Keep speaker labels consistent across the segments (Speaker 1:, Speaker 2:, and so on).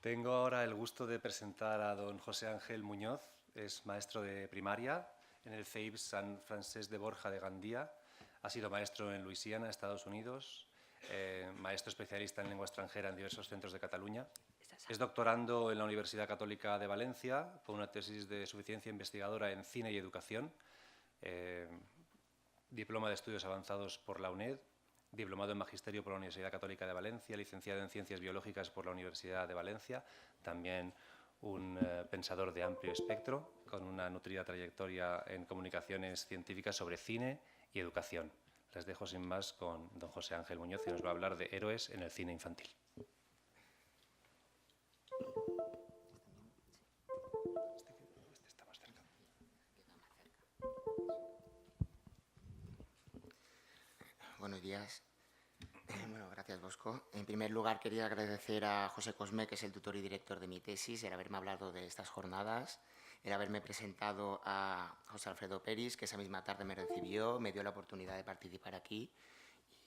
Speaker 1: Tengo ahora el gusto de presentar a don José Ángel Muñoz. Es maestro de primaria en el CEIP San Francés de Borja de Gandía. Ha sido maestro en Luisiana, Estados Unidos, maestro especialista en lengua extranjera en diversos centros de Cataluña. Es doctorando en la Universidad Católica de Valencia con una tesis de suficiencia investigadora en cine y educación, diploma de estudios avanzados por la UNED, diplomado en Magisterio por la Universidad Católica de Valencia, licenciado en Ciencias Biológicas por la Universidad de Valencia, también un pensador de amplio espectro, con una nutrida trayectoria en comunicaciones científicas sobre cine y educación. Les dejo sin más con don José Ángel Muñoz, que nos va a hablar de héroes en el cine infantil.
Speaker 2: Buenos días. Bueno, gracias, Bosco. En primer lugar, quería agradecer a José Cosme, que es el tutor y director de mi tesis, el haberme hablado de estas jornadas, el haberme presentado a José Alfredo Peris, que esa misma tarde me recibió, me dio la oportunidad de participar aquí.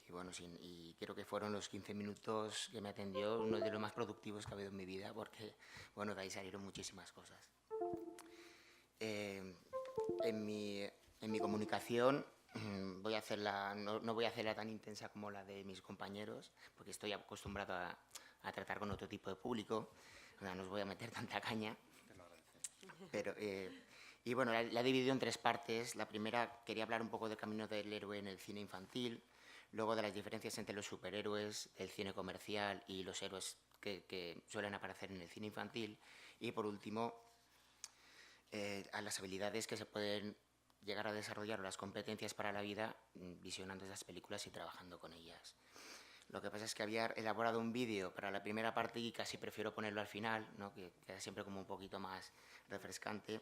Speaker 2: Y bueno, y creo que fueron los 15 minutos que me atendió uno de los más productivos que ha habido en mi vida, porque, bueno, de ahí salieron muchísimas cosas. En mi comunicación no voy a hacerla tan intensa como la de mis compañeros, porque estoy acostumbrado a tratar con otro tipo de público. O sea, no os voy a meter tanta caña. Pero, y bueno, la he dividido en tres partes. La primera, quería hablar un poco del camino del héroe en el cine infantil, luego de las diferencias entre los superhéroes, el cine comercial y los héroes que suelen aparecer en el cine infantil, y por último, a las habilidades que se pueden llegar a desarrollar o las competencias para la vida visionando esas películas y trabajando con ellas. Lo que pasa es que había elaborado un vídeo para la primera parte y casi prefiero ponerlo al final, ¿no? Que queda siempre como un poquito más refrescante.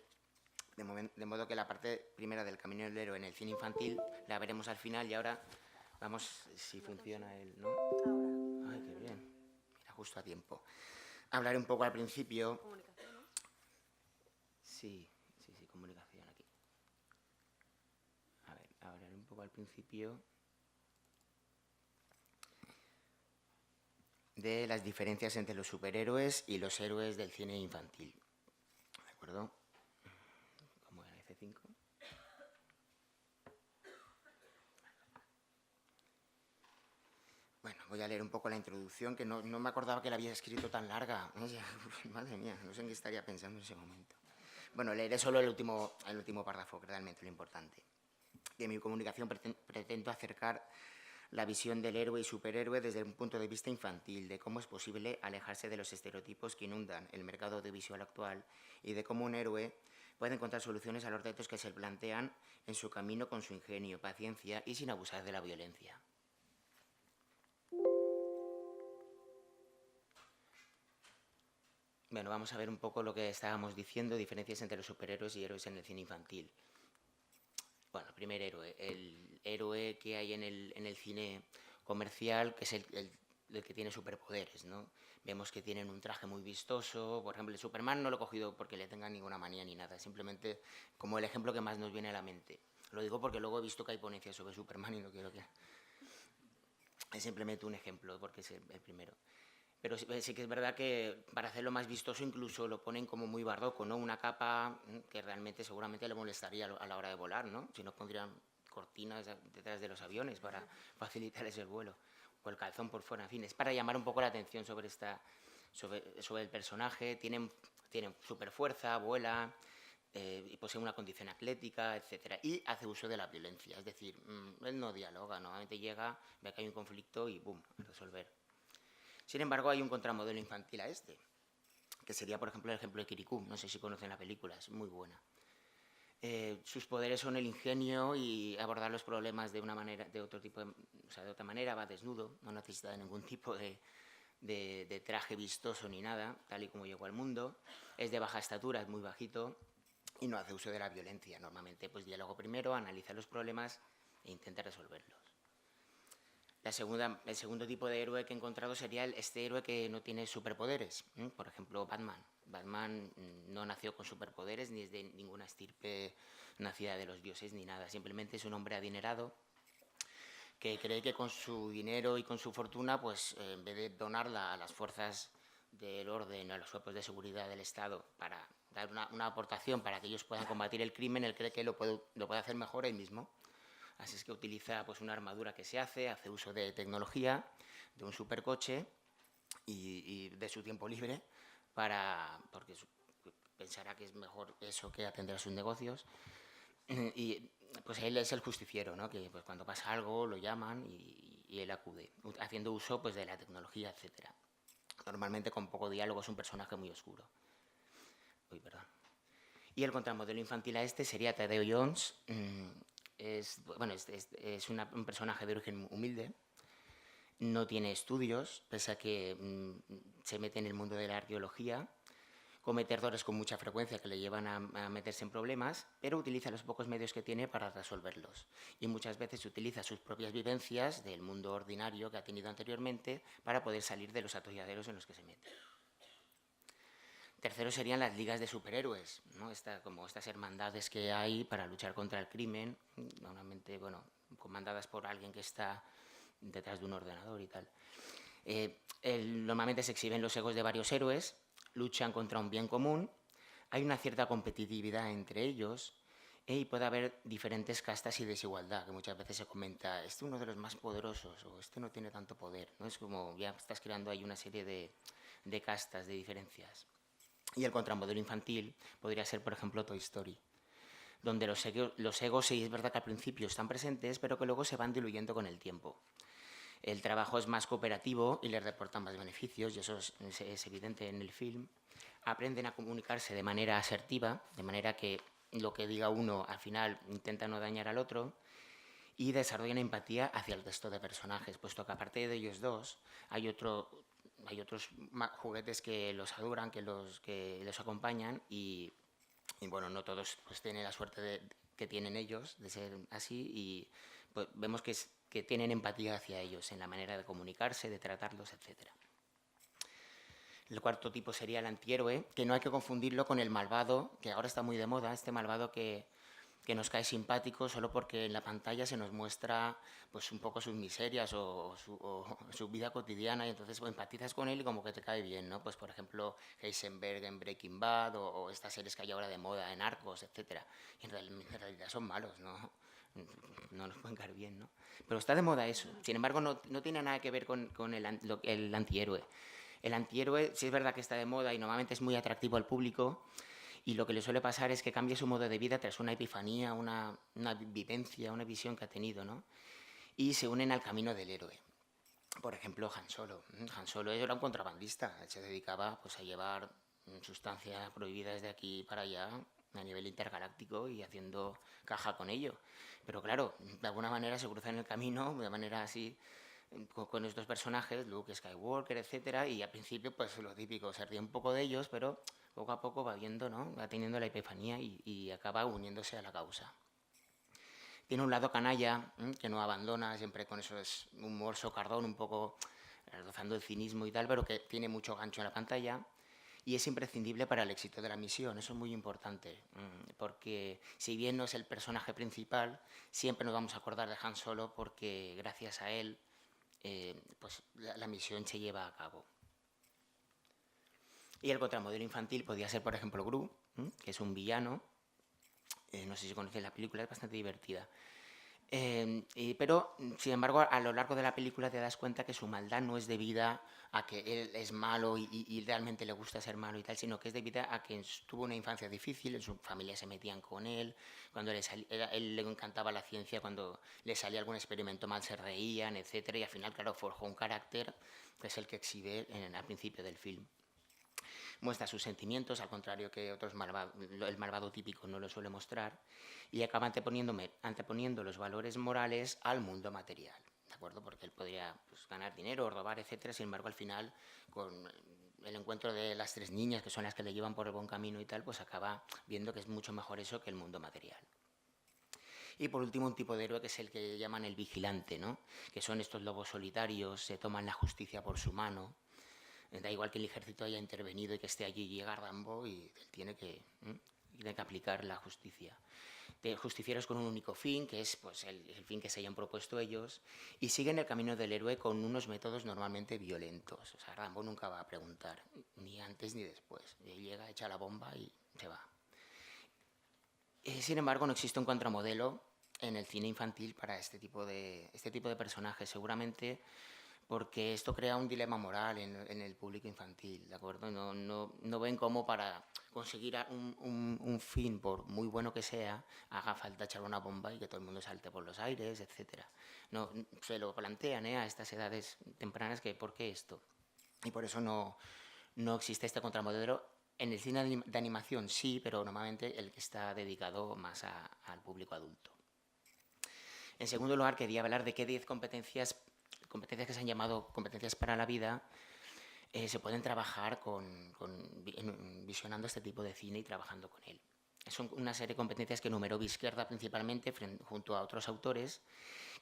Speaker 2: De modo que la parte primera del camino del héroe en el cine infantil la veremos al final, y ahora vamos si funciona el, ¿no? Ay, qué bien. Mira, justo a tiempo. Hablaré un poco al principio.
Speaker 3: Comunicación, ¿no?
Speaker 2: Sí, comunicación aquí. A ver, hablaré un poco al principio de las diferencias entre los superhéroes y los héroes del cine infantil. ¿De acuerdo? ¿Cómo era F5? Bueno, voy a leer un poco la introducción, que no me acordaba que la había escrito tan larga. Madre mía, no sé en qué estaría pensando en ese momento. Bueno, leeré solo el último párrafo, que realmente es lo importante. En mi comunicación pretendo acercar la visión del héroe y superhéroe desde un punto de vista infantil, de cómo es posible alejarse de los estereotipos que inundan el mercado audiovisual actual y de cómo un héroe puede encontrar soluciones a los retos que se plantean en su camino con su ingenio, paciencia y sin abusar de la violencia. Bueno, vamos a ver un poco lo que estábamos diciendo, diferencias entre los superhéroes y héroes en el cine infantil. Bueno, el primer héroe, el héroe que hay en el cine comercial, que es el que tiene superpoderes, ¿no? Vemos que tienen un traje muy vistoso. Por ejemplo, el Superman no lo he cogido porque le tenga ninguna manía ni nada, simplemente como el ejemplo que más nos viene a la mente. Lo digo porque luego he visto que hay ponencias sobre Superman y no quiero que... Es simplemente un ejemplo, porque es el primero. Pero sí que es verdad que para hacerlo más vistoso incluso lo ponen como muy barroco, ¿no? Una capa que realmente seguramente le molestaría a la hora de volar, ¿no? Si no pondrían cortinas detrás de los aviones para facilitarles el vuelo, o el calzón por fuera, en fin, es para llamar un poco la atención sobre el personaje. Tienen super fuerza, vuela, y posee una condición atlética, etcétera, y hace uso de la violencia, es decir, él no dialoga, normalmente llega, ve que hay un conflicto y ¡bum!, a resolver. Sin embargo, hay un contramodelo infantil a este, que sería, por ejemplo, el ejemplo de Kirikou. No sé si conocen la película, es muy buena. Sus poderes son el ingenio y abordar los problemas de una manera, de otra manera, va desnudo, no necesita de ningún tipo de traje vistoso ni nada, tal y como llegó al mundo. Es de baja estatura, es muy bajito y no hace uso de la violencia. Normalmente, pues diálogo primero, analiza los problemas e intenta resolverlos. El segundo tipo de héroe que he encontrado sería este héroe que no tiene superpoderes. Por ejemplo, Batman. Batman no nació con superpoderes, ni es de ninguna estirpe nacida de los dioses, ni nada. Simplemente es un hombre adinerado que cree que con su dinero y con su fortuna, pues en vez de donarla a las fuerzas del orden a los cuerpos de seguridad del Estado para dar una aportación para que ellos puedan combatir el crimen, él cree que lo puede hacer mejor él mismo. Así es que utiliza pues, una armadura que se hace uso de tecnología, de un supercoche y de su tiempo libre, porque pensará que es mejor eso que atender a sus negocios. Y pues él es el justiciero, ¿no? Que pues, cuando pasa algo lo llaman y él acude, haciendo uso pues, de la tecnología, etc. Normalmente con poco diálogo, es un personaje muy oscuro. Uy, perdón. Y el contramodelo infantil a este sería Tadeo Jones. Es un personaje de origen humilde, no tiene estudios, pese a que se mete en el mundo de la arqueología, comete errores con mucha frecuencia que le llevan a meterse en problemas, pero utiliza los pocos medios que tiene para resolverlos. Y muchas veces utiliza sus propias vivencias del mundo ordinario que ha tenido anteriormente para poder salir de los atolladeros en los que se mete. Tercero serían las ligas de superhéroes, ¿no? Como estas hermandades que hay para luchar contra el crimen, normalmente, bueno, comandadas por alguien que está detrás de un ordenador y tal. Normalmente se exhiben los egos de varios héroes, luchan contra un bien común, hay una cierta competitividad entre ellos y puede haber diferentes castas y desigualdad, que muchas veces se comenta, este es uno de los más poderosos o este no tiene tanto poder, ¿no? Es como ya estás creando ahí una serie de castas, de diferencias. Y el contramodelo infantil podría ser, por ejemplo, Toy Story, donde los egos sí es verdad que al principio están presentes, pero que luego se van diluyendo con el tiempo. El trabajo es más cooperativo y les reportan más beneficios, y eso es evidente en el film. Aprenden a comunicarse de manera asertiva, de manera que lo que diga uno al final intenta no dañar al otro, y desarrollan empatía hacia el resto de personajes, puesto que aparte de ellos dos hay otros juguetes que los adoran, que los acompañan y bueno, no todos pues, tienen la suerte que tienen ellos de ser así y pues, vemos que tienen empatía hacia ellos en la manera de comunicarse, de tratarlos, etc. El cuarto tipo sería el antihéroe, que no hay que confundirlo con el malvado, que ahora está muy de moda, este malvado que nos cae simpático solo porque en la pantalla se nos muestra pues, un poco sus miserias o su vida cotidiana y entonces empatizas con él y como que te cae bien, ¿no? Pues por ejemplo Heisenberg en Breaking Bad o estas series que hay ahora de moda en Narcos, etc. Y en realidad son malos, ¿no? No nos pueden caer bien, ¿no? Pero está de moda eso. Sin embargo, no tiene nada que ver con el antihéroe. El antihéroe sí es verdad que está de moda y normalmente es muy atractivo al público, y lo que le suele pasar es que cambia su modo de vida tras una epifanía, una vivencia, una visión que ha tenido, ¿no? Y se unen al camino del héroe. Por ejemplo, Han Solo. Han Solo era un contrabandista. Él se dedicaba pues, a llevar sustancias prohibidas de aquí para allá a nivel intergaláctico y haciendo caja con ello. Pero claro, de alguna manera se cruza en el camino, de manera así, con estos personajes, Luke Skywalker, etcétera, y al principio pues lo típico, se ríe un poco de ellos, pero poco a poco va viendo, ¿no? Va teniendo la epifanía y acaba uniéndose a la causa. Tiene un lado canalla, que no abandona, siempre con eso es humor socardón, un poco rozando el cinismo y tal, pero que tiene mucho gancho en la pantalla y es imprescindible para el éxito de la misión. Eso es muy importante, porque si bien no es el personaje principal, siempre nos vamos a acordar de Han Solo porque gracias a él pues la misión se lleva a cabo. Y el contramodelo infantil podría ser, por ejemplo, Gru, que es un villano. No sé si conocéis la película, es bastante divertida. Pero, sin embargo, a lo largo de la película te das cuenta que su maldad no es debida a que él es malo y realmente le gusta ser malo y tal, sino que es debida a que tuvo una infancia difícil, en su familia se metían con él, cuando él le encantaba la ciencia, cuando le salía algún experimento mal se reían, etc. Y al final, claro, forjó un carácter que es el que exhibe al principio del film. Muestra sus sentimientos, al contrario que otros el malvado típico no lo suele mostrar, y acaba anteponiendo los valores morales al mundo material, ¿de acuerdo? Porque él podría pues, ganar dinero, robar, etcétera. Sin embargo, al final, con el encuentro de las tres niñas, que son las que le llevan por el buen camino y tal, pues acaba viendo que es mucho mejor eso que el mundo material. Y por último, un tipo de héroe que es el que llaman el vigilante, ¿no? Que son estos lobos solitarios, se toman la justicia por su mano. Da igual que el ejército haya intervenido y que esté allí, llega Rambo y él tiene que tiene que aplicar la justicia. De justicieros con un único fin, que es pues, el fin que se hayan propuesto ellos, y siguen el camino del héroe con unos métodos normalmente violentos. O sea, Rambo nunca va a preguntar, ni antes ni después. Él llega, echa la bomba y se va. Sin embargo, no existe un contramodelo en el cine infantil para este tipo de personajes, seguramente porque esto crea un dilema moral en el público infantil, ¿de acuerdo? No ven cómo para conseguir un fin, por muy bueno que sea, haga falta echar una bomba y que todo el mundo salte por los aires, etc. No, se lo plantean a estas edades tempranas que ¿por qué esto? Y por eso no existe este contramodelo. En el cine de animación sí, pero normalmente el que está dedicado más al público adulto. En segundo lugar, quería hablar de qué 10 competencias que se han llamado competencias para la vida se pueden trabajar visionando este tipo de cine y trabajando con él. Son una serie de competencias que enumeró Vizquerda principalmente junto a otros autores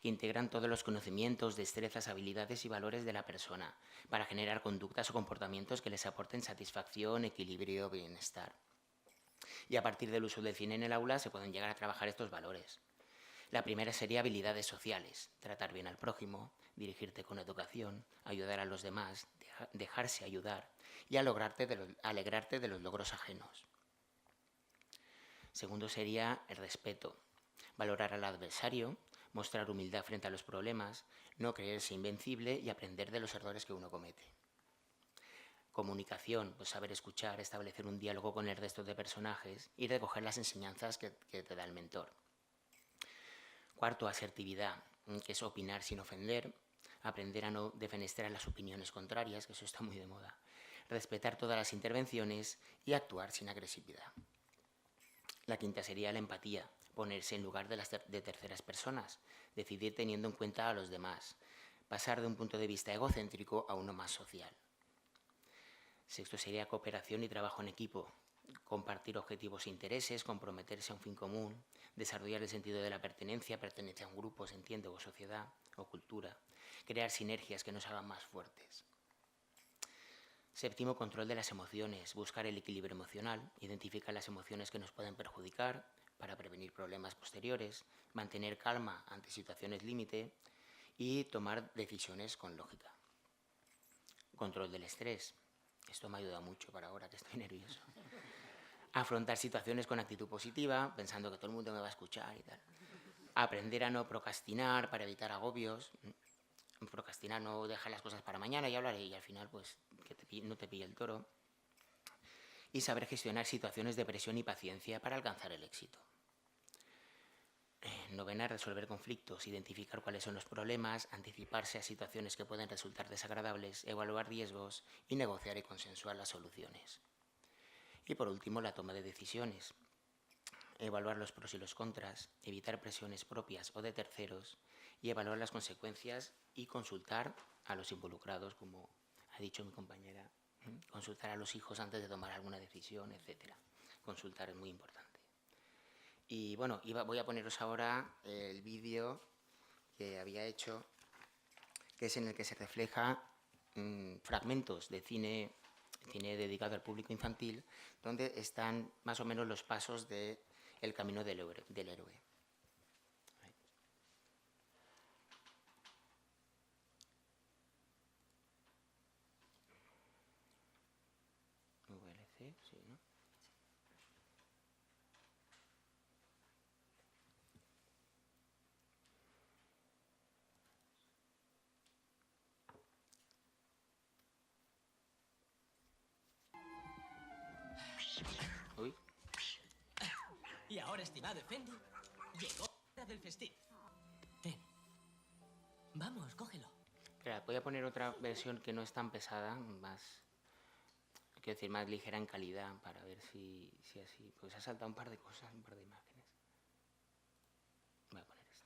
Speaker 2: que integran todos los conocimientos, destrezas, habilidades y valores de la persona para generar conductas o comportamientos que les aporten satisfacción, equilibrio, bienestar. Y a partir del uso del cine en el aula se pueden llegar a trabajar estos valores. La primera sería habilidades sociales, tratar bien al prójimo, dirigirte con educación, ayudar a los demás, dejarse ayudar y alegrarte de los logros ajenos. Segundo sería el respeto, valorar al adversario, mostrar humildad frente a los problemas, no creerse invencible y aprender de los errores que uno comete. Comunicación, pues saber escuchar, establecer un diálogo con el resto de personajes y recoger las enseñanzas que te da el mentor. Cuarto, asertividad, que es opinar sin ofender, aprender a no defenestrar las opiniones contrarias, que eso está muy de moda, respetar todas las intervenciones y actuar sin agresividad. La quinta sería la empatía, ponerse en lugar de terceras personas, decidir teniendo en cuenta a los demás, pasar de un punto de vista egocéntrico a uno más social. Sexto sería cooperación y trabajo en equipo, compartir objetivos e intereses, comprometerse a un fin común, desarrollar el sentido de la pertenencia a un grupo, se entiende, o sociedad, o cultura, crear sinergias que nos hagan más fuertes. Séptimo, control de las emociones, buscar el equilibrio emocional, identificar las emociones que nos pueden perjudicar para prevenir problemas posteriores, mantener calma ante situaciones límite y tomar decisiones con lógica. Control del estrés, esto me ayuda mucho para ahora que estoy nervioso. Afrontar situaciones con actitud positiva, pensando que todo el mundo me va a escuchar y tal. Aprender a no procrastinar para evitar agobios. Procrastinar, no dejar las cosas para mañana y hablaré y al final pues que no te pille el toro. Y saber gestionar situaciones de presión y paciencia para alcanzar el éxito. Novena, resolver conflictos, identificar cuáles son los problemas, anticiparse a situaciones que pueden resultar desagradables, evaluar riesgos y negociar y consensuar las soluciones. Y por último, la toma de decisiones. Evaluar los pros y los contras, evitar presiones propias o de terceros y evaluar las consecuencias y consultar a los involucrados, como ha dicho mi compañera, consultar a los hijos antes de tomar alguna decisión, etc. Consultar es muy importante. Y bueno, voy a poneros ahora el vídeo que había hecho, que es en el que se refleja fragmentos de cine dedicado al público infantil, donde están más o menos los pasos del camino del héroe. VLC, sí, ¿no? Uy.
Speaker 3: Y ahora, estimado Effendi, llegó la hora del festín. Ten. Vamos, cógelo.
Speaker 2: Espera, voy a poner otra versión que no es tan pesada, quiero decir, más ligera en calidad, para ver si así, pues ha saltado un par de cosas, un par de imágenes. Voy a poner este.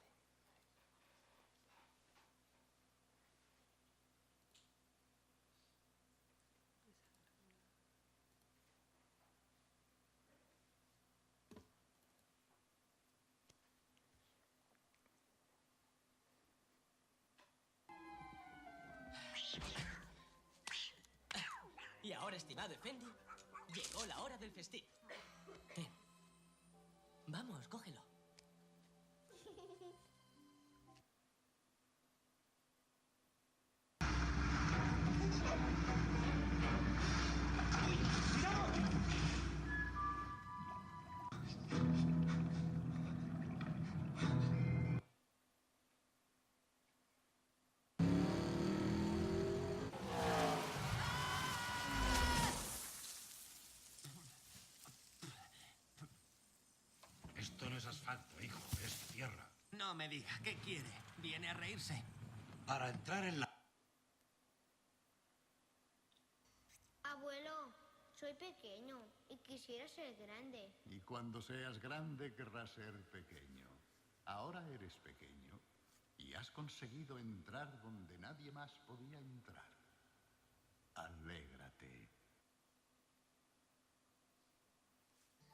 Speaker 3: Y ahora, estimado Effendi, llegó la hora del festín. Ten. Vamos, cógelo.
Speaker 4: Esto no es asfalto, hijo, es tierra.
Speaker 3: No me diga, ¿qué quiere? ¿Viene a reírse?
Speaker 4: Para entrar en la...
Speaker 5: Abuelo, soy pequeño y quisiera ser grande.
Speaker 6: Y cuando seas grande querrás ser pequeño. Ahora eres pequeño y has conseguido entrar donde nadie más podía entrar. Alégrate.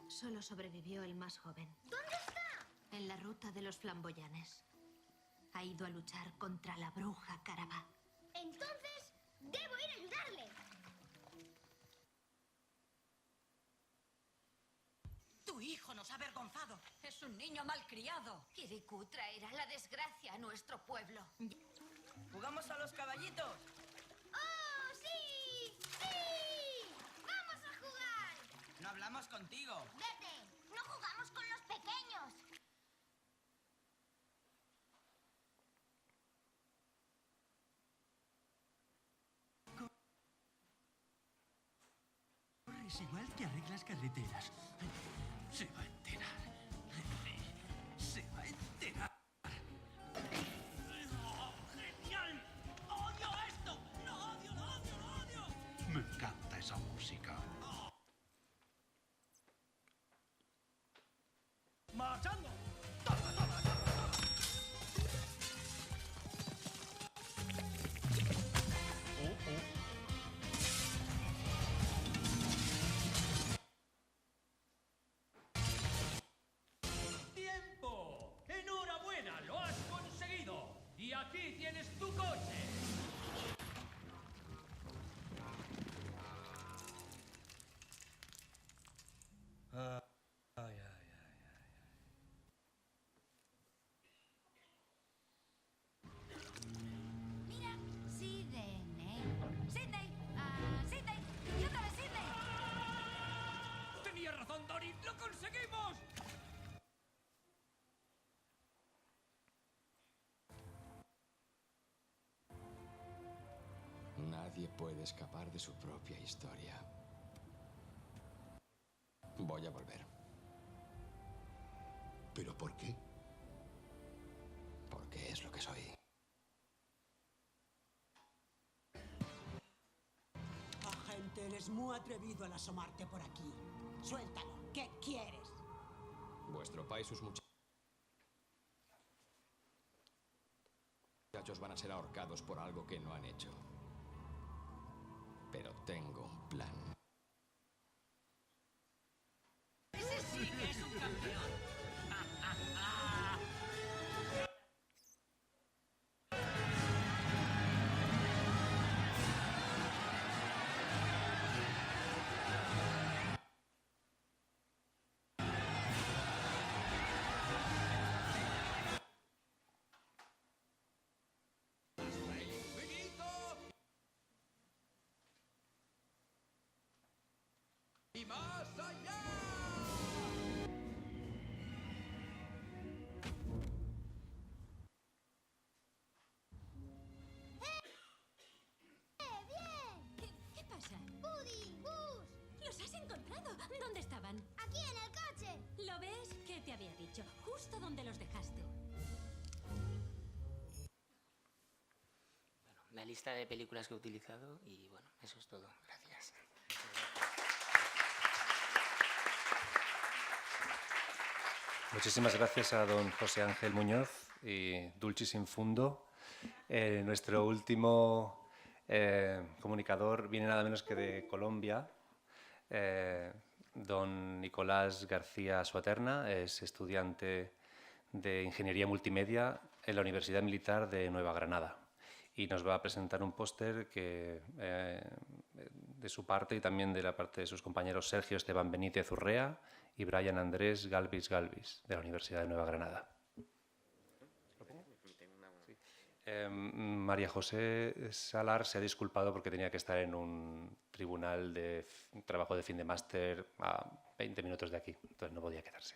Speaker 7: Solo sobrevivió el más joven.
Speaker 5: ¿Dónde está?
Speaker 7: En la ruta de los flamboyanes. Ha ido a luchar contra la bruja Carabá.
Speaker 5: Entonces, debo ir a ayudarle.
Speaker 8: Tu hijo nos ha avergonzado. Es un niño malcriado.
Speaker 7: Kirikou traerá la desgracia a nuestro pueblo.
Speaker 8: ¿Jugamos a los caballitos?
Speaker 5: ¡Oh, sí! ¡Sí! ¡Vamos a jugar!
Speaker 8: No hablamos contigo.
Speaker 5: Vete, no jugamos con los pequeños.
Speaker 3: Es igual que arreglas carreteras. Se va a enterar. Se va a enterar. ¡Oh, ¡genial! ¡Odio esto! ¡Lo odio, lo odio, lo odio!
Speaker 4: Me encanta esa música.
Speaker 3: ¡Marchando! ¡Tiempo! ¡Enhorabuena! ¡Lo has conseguido! Y aquí tienes tu coche.
Speaker 8: Mira, Sidney. Sidney. Sidney. Y otra vez Sidney.
Speaker 3: Tenía razón, Dory. ¡Lo conseguimos!
Speaker 9: Nadie puede escapar de su propia historia. Voy a volver.
Speaker 4: ¿Pero por qué?
Speaker 9: Porque es lo que soy.
Speaker 10: Agente, eres muy atrevido al asomarte por aquí. Suéltalo. ¿Qué quieres?
Speaker 9: Vuestro pa y sus muchachos van a ser ahorcados por algo que no han hecho. Pero tengo un plan.
Speaker 8: Ese sí que es un campeón.
Speaker 9: ¡Y más allá!
Speaker 7: ¿Qué pasa?
Speaker 5: ¡Woody! ¡Buzz!
Speaker 7: ¡Los has encontrado! ¿Dónde estaban?
Speaker 5: ¡Aquí en el coche!
Speaker 7: ¿Lo ves? ¿Qué te había dicho? Justo donde los dejaste.
Speaker 2: Bueno, la lista de películas que he utilizado y bueno, eso es todo. Gracias.
Speaker 1: Muchísimas gracias a don José Ángel Muñoz y Dulcis in Fundo. Nuestro último comunicador viene nada menos que de Colombia. Don Nicolás García Suaterna es estudiante de Ingeniería Multimedia en la Universidad Militar de Nueva Granada y nos va a presentar un póster que de su parte y también de la parte de sus compañeros Sergio Esteban Benítez Urrea y Brian Andrés Galvis Galvis, de la Universidad de Nueva Granada. María José Salar se ha disculpado porque tenía que estar en un tribunal de trabajo de fin de máster a 20 minutos de aquí, entonces no podía quedarse.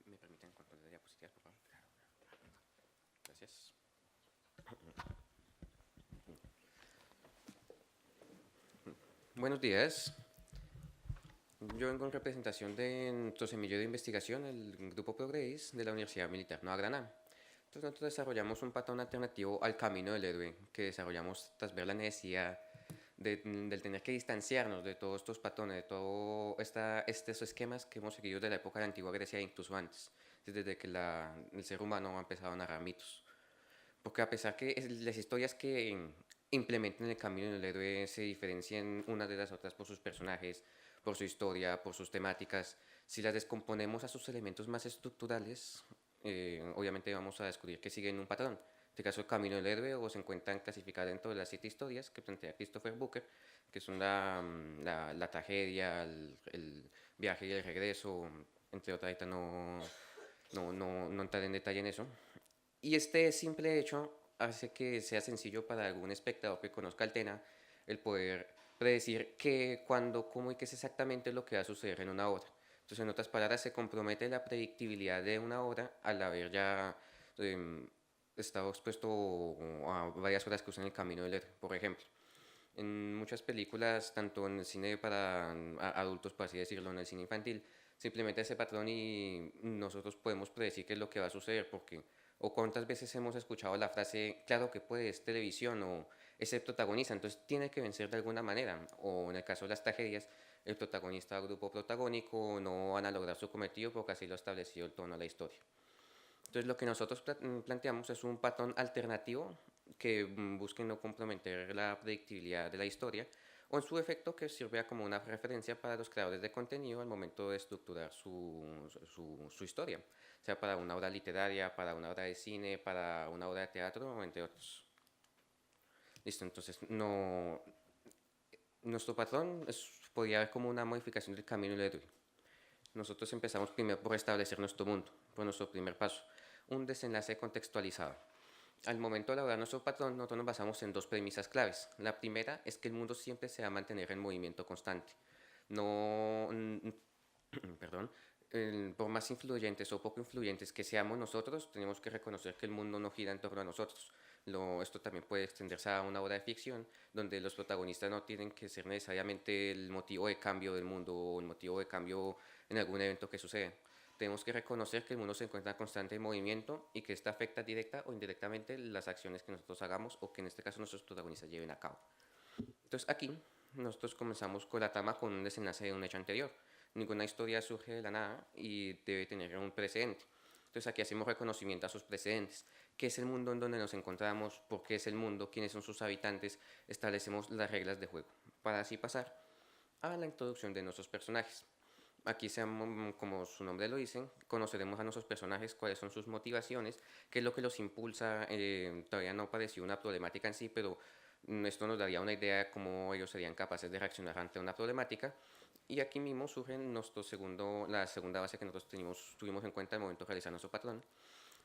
Speaker 11: ¿Me permiten control de diapositivas, por favor? Gracias. Buenos días. Yo vengo en representación de nuestro semillero de investigación, el Grupo Progreis de la Universidad Militar Nueva Granada. Entonces nosotros desarrollamos un patrón alternativo al camino del héroe, que desarrollamos tras ver la necesidad del tener que distanciarnos de todos estos patrones, de todos estos esquemas que hemos seguido de la época de la antigua Grecia e incluso antes, desde que el ser humano ha empezado a narrar mitos. Porque a pesar que las historias que implementan el camino del héroe se diferencian unas de las otras por sus personajes, por su historia, por sus temáticas, si las descomponemos a sus elementos más estructurales, obviamente vamos a descubrir que siguen un patrón. En este caso, el camino del héroe o se encuentran clasificadas dentro de las 7 historias que plantea Christopher Booker, que son la tragedia, el viaje y el regreso, entre otras. Ahorita no entraré en detalle en eso. Y este simple hecho hace que sea sencillo para algún espectador que conozca el tema el poder predecir qué, cuándo, cómo y qué es exactamente lo que va a suceder en una obra. Entonces, en otras palabras, se compromete la predictibilidad de una obra al haber ya estado expuesto a varias horas que usan el camino del héroe. Por ejemplo, en muchas películas, tanto en el cine para adultos, por así decirlo, en el cine infantil, simplemente ese patrón y nosotros podemos predecir qué es lo que va a suceder, porque o cuántas veces hemos escuchado la frase, claro que puede, es televisión, o es el protagonista, entonces tiene que vencer de alguna manera, o en el caso de las tragedias, el protagonista o grupo protagónico no van a lograr su cometido porque así lo ha establecido el tono de la historia. Entonces lo que nosotros planteamos es un patrón alternativo que busque no comprometer la predictibilidad de la historia, o en su efecto que sirva como una referencia para los creadores de contenido al momento de estructurar su historia, sea para una obra literaria, para una obra de cine, para una obra de teatro, entre otros. Listo, entonces nuestro patrón podría ver como una modificación del camino del héroe. Nosotros empezamos primero por establecer nuestro mundo, por nuestro primer paso, un desenlace contextualizado. Al momento de elaborar nuestro patrón, nosotros nos basamos en 2 premisas claves. La primera es que el mundo siempre se va a mantener en movimiento constante. Por más influyentes o poco influyentes que seamos nosotros, tenemos que reconocer que el mundo no gira en torno a nosotros. Esto también puede extenderse a una obra de ficción, donde los protagonistas no tienen que ser necesariamente el motivo de cambio del mundo o el motivo de cambio en algún evento que sucede. Tenemos que reconocer que el mundo se encuentra en constante movimiento y que esto afecta directa o indirectamente las acciones que nosotros hagamos o que en este caso nuestros protagonistas lleven a cabo. Entonces aquí nosotros comenzamos con la trama con un desenlace de un hecho anterior. Ninguna historia surge de la nada y debe tener un precedente. Entonces aquí hacemos reconocimiento a sus precedentes. ¿Qué es el mundo en donde nos encontramos? ¿Por qué es el mundo? ¿Quiénes son sus habitantes? Establecemos las reglas de juego para así pasar a la introducción de nuestros personajes. Aquí, como su nombre lo dice, conoceremos a nuestros personajes, cuáles son sus motivaciones, qué es lo que los impulsa. Todavía no apareció una problemática en sí, pero esto nos daría una idea de cómo ellos serían capaces de reaccionar ante una problemática. Y aquí mismo surge la segunda base que nosotros tuvimos en cuenta al momento de realizar nuestro patrón,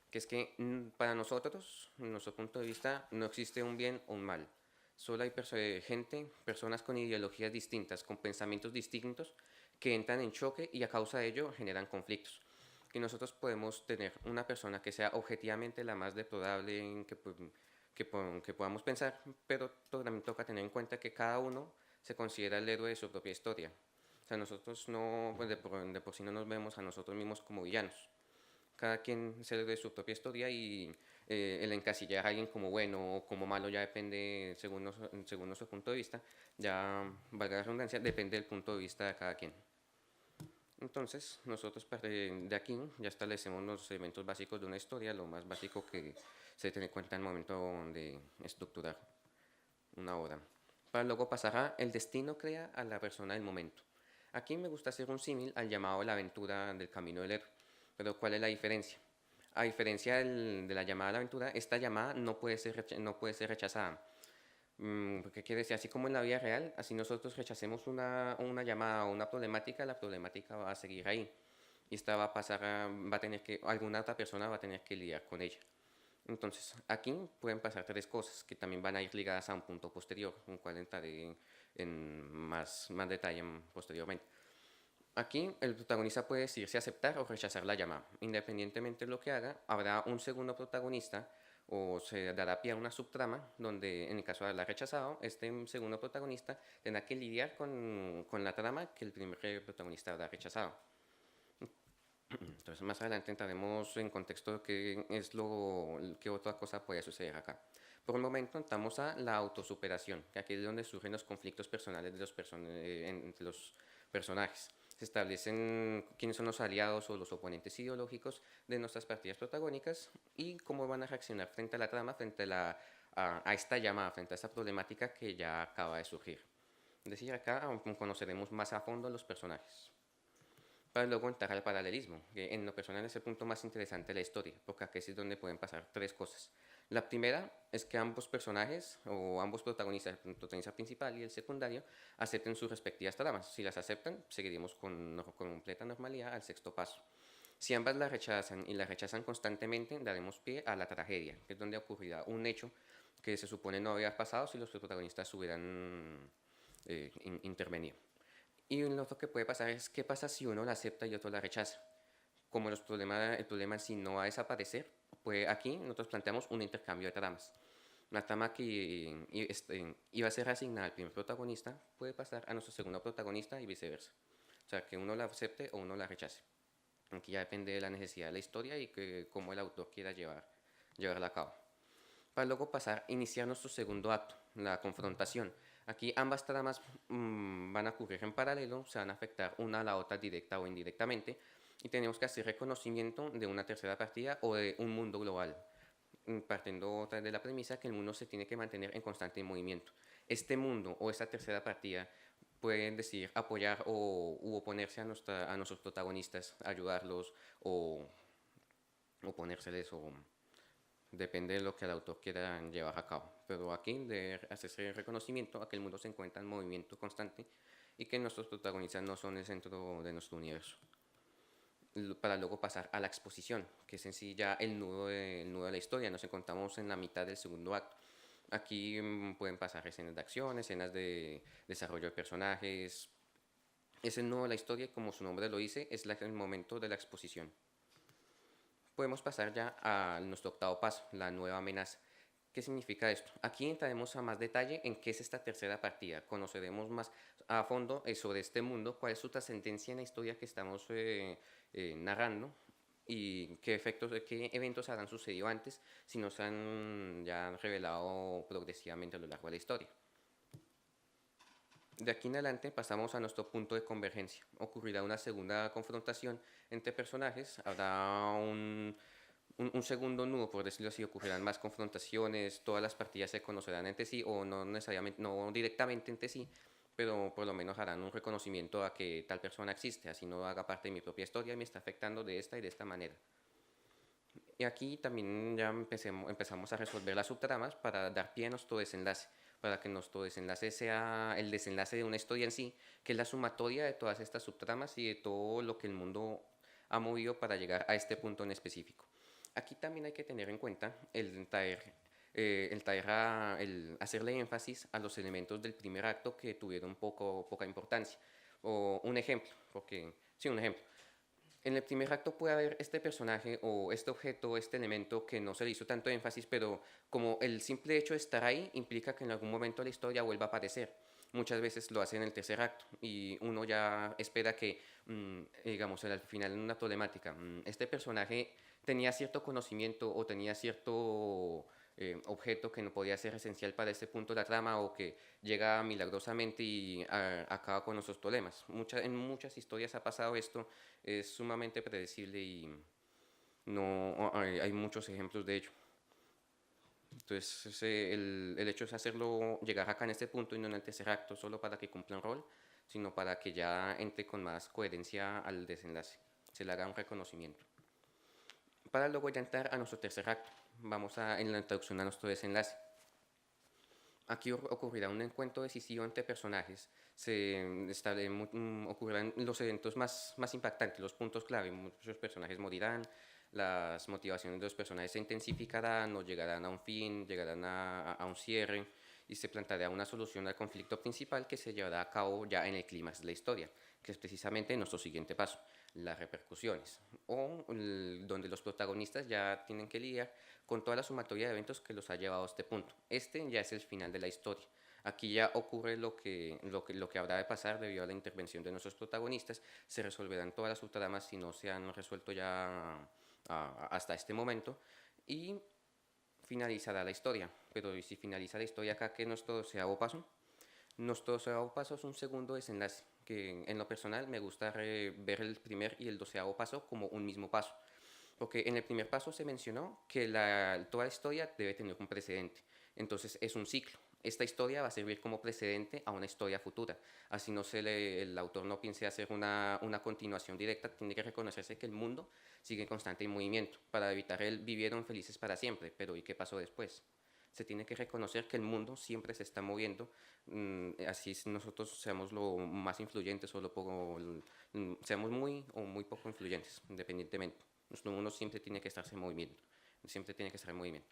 Speaker 11: que es que para nosotros, en nuestro punto de vista, no existe un bien o un mal. Solo hay personas con ideologías distintas, con pensamientos distintos, que entran en choque y a causa de ello generan conflictos. Que nosotros podemos tener una persona que sea objetivamente la más deplorable en que podamos pensar, pero también toca tener en cuenta que cada uno se considera el héroe de su propia historia. O sea, nosotros de por sí no nos vemos a nosotros mismos como villanos. Cada quien es el héroe de su propia historia y el encasillar a alguien como bueno o como malo ya depende, según nuestro punto de vista, ya valga la redundancia, depende del punto de vista de cada quien. Entonces, nosotros de aquí ya establecemos los elementos básicos de una historia, lo más básico que se tiene en cuenta en el momento de estructurar una obra. para luego pasar a el destino crea a la persona del momento. Aquí me gusta hacer un símil al llamado la aventura del camino del héroe. Pero ¿cuál es la diferencia? A diferencia de la llamada a la aventura, esta llamada no puede ser rechazada. ¿Qué quiere decir? Así como en la vida real, así nosotros rechacemos una llamada o una problemática, la problemática va a seguir ahí. Y esta va a pasar alguna otra persona va a tener que lidiar con ella. Entonces, aquí pueden pasar tres cosas que también van a ir ligadas a un punto posterior, en el cual entraré en más detalle posteriormente. Aquí el protagonista puede decidirse aceptar o rechazar la llamada. Independientemente de lo que haga, habrá un segundo protagonista o se dará pie a una subtrama donde, en el caso de haberla rechazado, este segundo protagonista tendrá que lidiar con la trama que el primer protagonista habrá rechazado. Entonces, más adelante entraremos en contexto de qué es qué otra cosa puede suceder acá. Por el momento entramos a la autosuperación, que aquí es donde surgen los conflictos personales de entre los personajes. Se establecen quiénes son los aliados o los oponentes ideológicos de nuestras partidas protagónicas y cómo van a reaccionar frente a la trama, frente a esta llamada, frente a esta problemática que ya acaba de surgir. Es decir, acá conoceremos más a fondo a los personajes. Para luego entrar al paralelismo, que en lo personal es el punto más interesante de la historia, porque aquí es donde pueden pasar tres cosas. La primera es que ambos personajes, o ambos protagonistas, el protagonista principal y el secundario, acepten sus respectivas tramas. Si las aceptan, seguiremos con completa normalidad al sexto paso. Si ambas la rechazan y la rechazan constantemente, daremos pie a la tragedia, que es donde ocurrirá un hecho que se supone no había pasado si los protagonistas hubieran intervenido. Y lo otro que puede pasar es qué pasa si uno la acepta y otro la rechaza. Como el problema en sí no va a desaparecer, pues aquí nosotros planteamos un intercambio de tramas. La trama que iba a ser asignada al primer protagonista puede pasar a nuestro segundo protagonista y viceversa. O sea, que uno la acepte o uno la rechace. Aquí ya depende de la necesidad de la historia y cómo el autor quiera llevarla a cabo. Para luego iniciar nuestro segundo acto, la confrontación. Aquí ambas tramas van a ocurrir en paralelo, se van a afectar una a la otra directa o indirectamente y tenemos que hacer reconocimiento de una tercera partida o de un mundo global, partiendo de la premisa que el mundo se tiene que mantener en constante movimiento. Este mundo o esta tercera partida pueden decidir apoyar u oponerse a nuestros protagonistas, ayudarlos o oponérseles o depende de lo que el autor quiera llevar a cabo. Pero aquí debe hacerse reconocimiento a que el mundo se encuentra en movimiento constante y que nuestros protagonistas no son el centro de nuestro universo. Para luego pasar a la exposición, que es en sí ya el nudo de la historia. Nos encontramos en la mitad del segundo acto. Aquí pueden pasar escenas de acción, escenas de desarrollo de personajes. Es el nudo de la historia y, como su nombre lo dice, es el momento de la exposición. Podemos pasar ya a nuestro octavo paso, la nueva amenaza. ¿Qué significa esto? Aquí entraremos a más detalle en qué es esta tercera partida. Conoceremos más a fondo sobre este mundo, cuál es su trascendencia en la historia que estamos narrando y qué eventos habrán sucedido antes si no se han ya revelado progresivamente a lo largo de la historia. De aquí en adelante pasamos a nuestro punto de convergencia. Ocurrirá una segunda confrontación entre personajes, habrá un segundo nudo, por decirlo así, ocurrirán más confrontaciones, todas las partidas se conocerán entre sí, o no necesariamente, no directamente entre sí, pero por lo menos harán un reconocimiento a que tal persona existe, así no haga parte de mi propia historia y me está afectando de esta y de esta manera. Y aquí también ya empezamos a resolver las subtramas para dar pie a nuestro desenlace, para que nuestro desenlace sea el desenlace de una historia en sí, que es la sumatoria de todas estas subtramas y de todo lo que el mundo ha movido para llegar a este punto en específico. Aquí también hay que tener en cuenta el hacerle énfasis a los elementos del primer acto que tuvieron poca importancia. O un ejemplo, un ejemplo. En el primer acto puede haber este personaje o este objeto, este elemento que no se le hizo tanto énfasis, pero como el simple hecho de estar ahí implica que en algún momento de la historia vuelva a aparecer. Muchas veces lo hace en el tercer acto y uno ya espera que, digamos, al final en una problemática, este personaje tenía cierto conocimiento o tenía cierto objeto que no podía ser esencial para este punto de la trama o que llega milagrosamente y acaba con nuestros problemas. En muchas historias ha pasado esto, es sumamente predecible y hay muchos ejemplos de ello. Entonces, el hecho es hacerlo llegar acá en este punto y no en el tercer acto, solo para que cumpla un rol, sino para que ya entre con más coherencia al desenlace, se le haga un reconocimiento. Para luego ya entrar a nuestro tercer acto, vamos en la introducción a nuestro desenlace. Aquí ocurrirá un encuentro decisivo entre personajes, ocurrirán los eventos más impactantes, los puntos clave, muchos personajes morirán, las motivaciones de los personajes se intensificarán o llegarán a un fin, llegarán a un cierre y se planteará una solución al conflicto principal que se llevará a cabo ya en el clímax de la historia, que es precisamente nuestro siguiente paso, las repercusiones, o donde los protagonistas ya tienen que lidiar con toda la sumatoria de eventos que los ha llevado a este punto. Este ya es el final de la historia. Aquí ya ocurre lo que habrá de pasar debido a la intervención de nuestros protagonistas. Se resolverán todas las subtramas si no se han resuelto ya hasta este momento y finalizará la historia. Pero ¿y si finaliza la historia acá, qué es nuestro 12º paso? Nuestro 12º paso es un segundo desenlace, que en lo personal me gusta ver el primer y el 12º paso como un mismo paso. Porque en el primer paso se mencionó que toda la historia debe tener un precedente. Entonces es un ciclo. Esta historia va a servir como precedente a una historia futura. Así el autor no piense hacer una continuación directa, tiene que reconocerse que el mundo sigue en constante movimiento. Para evitar el vivieron felices para siempre, pero ¿y qué pasó después? Se tiene que reconocer que el mundo siempre se está moviendo, así nosotros seamos lo más influyentes o seamos muy o muy poco influyentes, independientemente. Nuestro mundo siempre tiene que estarse en movimiento, siempre tiene que estar en movimiento.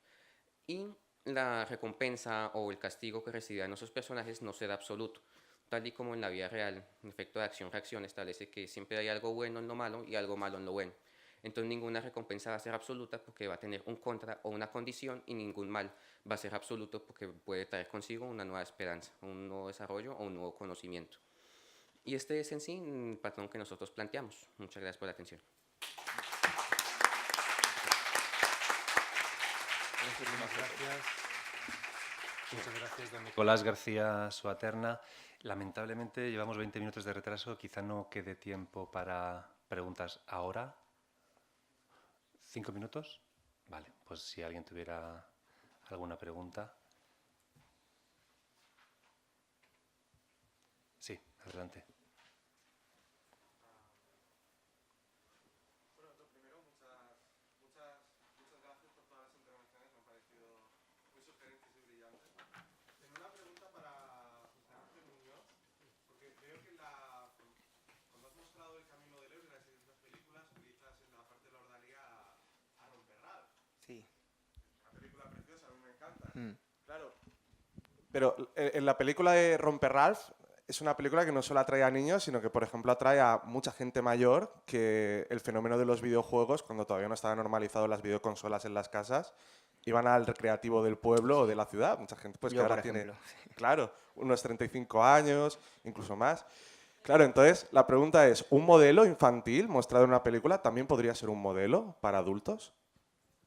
Speaker 11: Y la recompensa o el castigo que recibirán nuestros personajes no será absoluto, tal y como en la vida real. El efecto de acción-reacción establece que siempre hay algo bueno en lo malo y algo malo en lo bueno. Entonces ninguna recompensa va a ser absoluta porque va a tener un contra o una condición, y ningún mal va a ser absoluto porque puede traer consigo una nueva esperanza, un nuevo desarrollo o un nuevo conocimiento. Y este es en sí el patrón que nosotros planteamos. Muchas gracias por la atención.
Speaker 1: Muchísimas gracias. Muchas gracias, don Nicolás García Suaterna. Lamentablemente llevamos 20 minutos de retraso, quizá no quede tiempo para preguntas ahora. ¿5 minutos? Vale, pues si alguien tuviera alguna pregunta. Sí, adelante.
Speaker 12: Bueno, lo primero, muchas gracias por todas las intervenciones, me han parecido muy sugerentes y brillantes. Tengo una pregunta para José Ángel Muñoz, porque veo que cuando has mostrado el camino del héroe en las distintas películas, utilizas en la parte de la ordalía a Romperral.
Speaker 2: Sí.
Speaker 12: Una película preciosa, a mí me encanta. Claro. Pero en la película de Romperralph es una película que no solo atrae a niños, sino que, por ejemplo, atrae a mucha gente mayor, que el fenómeno de los videojuegos, cuando todavía no estaba normalizado las videoconsolas en las casas, iban al recreativo del pueblo o de la ciudad. Mucha gente pues, que ahora tiene, claro, unos 35 años, incluso más. Claro, entonces la pregunta es, ¿un modelo infantil mostrado en una película también podría ser un modelo para adultos?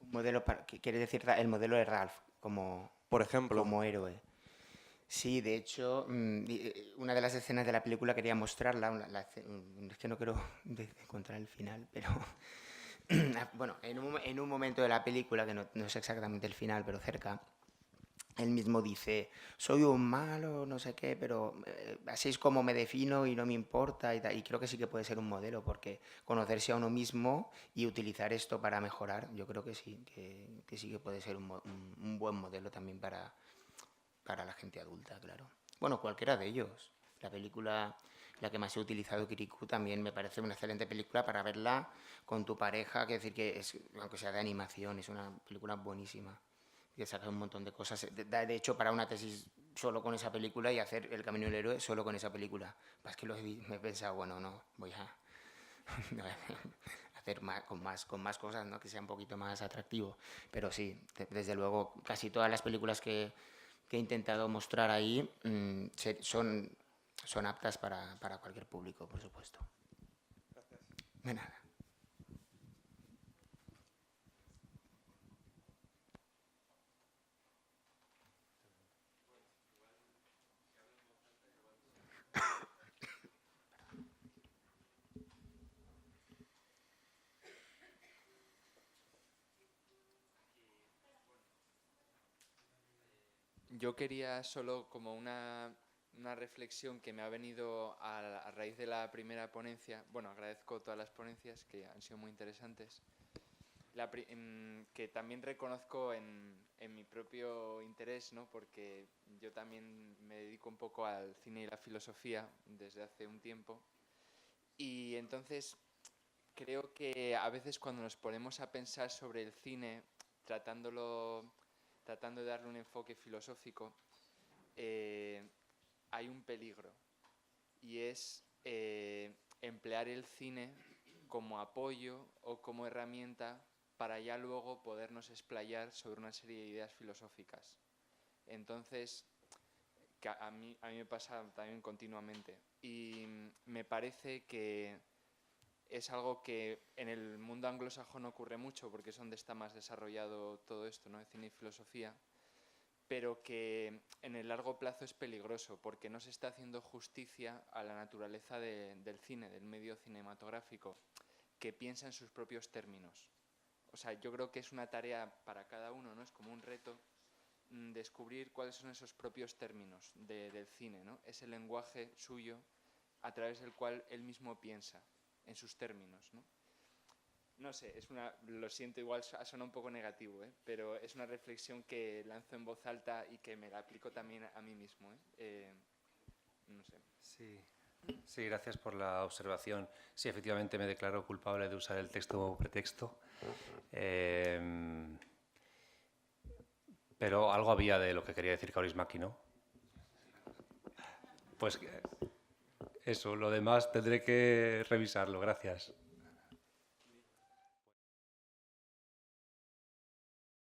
Speaker 2: Un modelo ¿quiere decir el modelo de Ralph como,
Speaker 12: por ejemplo,
Speaker 2: como héroe? Sí, de hecho, una de las escenas de la película quería mostrarla, es que no quiero encontrar el final, pero bueno, en un momento de la película, que no es exactamente el final, pero cerca, él mismo dice, soy un malo, no sé qué, pero así es como me defino y no me importa, y creo que sí que puede ser un modelo, porque conocerse a uno mismo y utilizar esto para mejorar, yo creo que sí que puede ser un buen modelo también para la gente adulta, claro. Bueno, cualquiera de ellos. La película, la que más he utilizado, Kirikou, también me parece una excelente película para verla con tu pareja, que decir que aunque sea de animación, es una película buenísima. Que saca un montón de cosas. De hecho, para una tesis solo con esa película y hacer El Camino del Héroe solo con esa película. Es que me he pensado, bueno, no, voy a hacer con más cosas, ¿no? Que sea un poquito más atractivo. Pero sí, desde luego, casi todas las películas que he intentado mostrar ahí son aptas para cualquier público, por supuesto.
Speaker 12: Gracias.
Speaker 2: De nada.
Speaker 13: Yo quería solo como una reflexión que me ha venido a raíz de la primera ponencia. Bueno, agradezco todas las ponencias que han sido muy interesantes. Que también reconozco en mi propio interés, ¿no? Porque yo también me dedico un poco al cine y la filosofía desde hace un tiempo. Y entonces creo que a veces cuando nos ponemos a pensar sobre el cine, tratando de darle un enfoque filosófico, hay un peligro, y es emplear el cine como apoyo o como herramienta para ya luego podernos explayar sobre una serie de ideas filosóficas. Entonces, que a mí me pasa también continuamente, y me parece que es algo que en el mundo anglosajón ocurre mucho, porque es donde está más desarrollado todo esto, ¿no? De cine y filosofía, pero que en el largo plazo es peligroso, porque no se está haciendo justicia a la naturaleza del cine, del medio cinematográfico, que piensa en sus propios términos. O sea, yo creo que es una tarea para cada uno, ¿no? Es como un reto descubrir cuáles son esos propios términos del cine, ¿no? Ese lenguaje suyo a través del cual él mismo piensa en sus términos, ¿no? No sé, lo siento, igual suena un poco negativo, pero es una reflexión que lanzo en voz alta y que me la aplico también a mí mismo, no sé.
Speaker 1: Sí, gracias por la observación. Sí, efectivamente me declaro culpable de usar el texto como pretexto. Pero algo había de lo que quería decir Kaurismäki, ¿no? Pues eso, lo demás tendré que revisarlo. Gracias.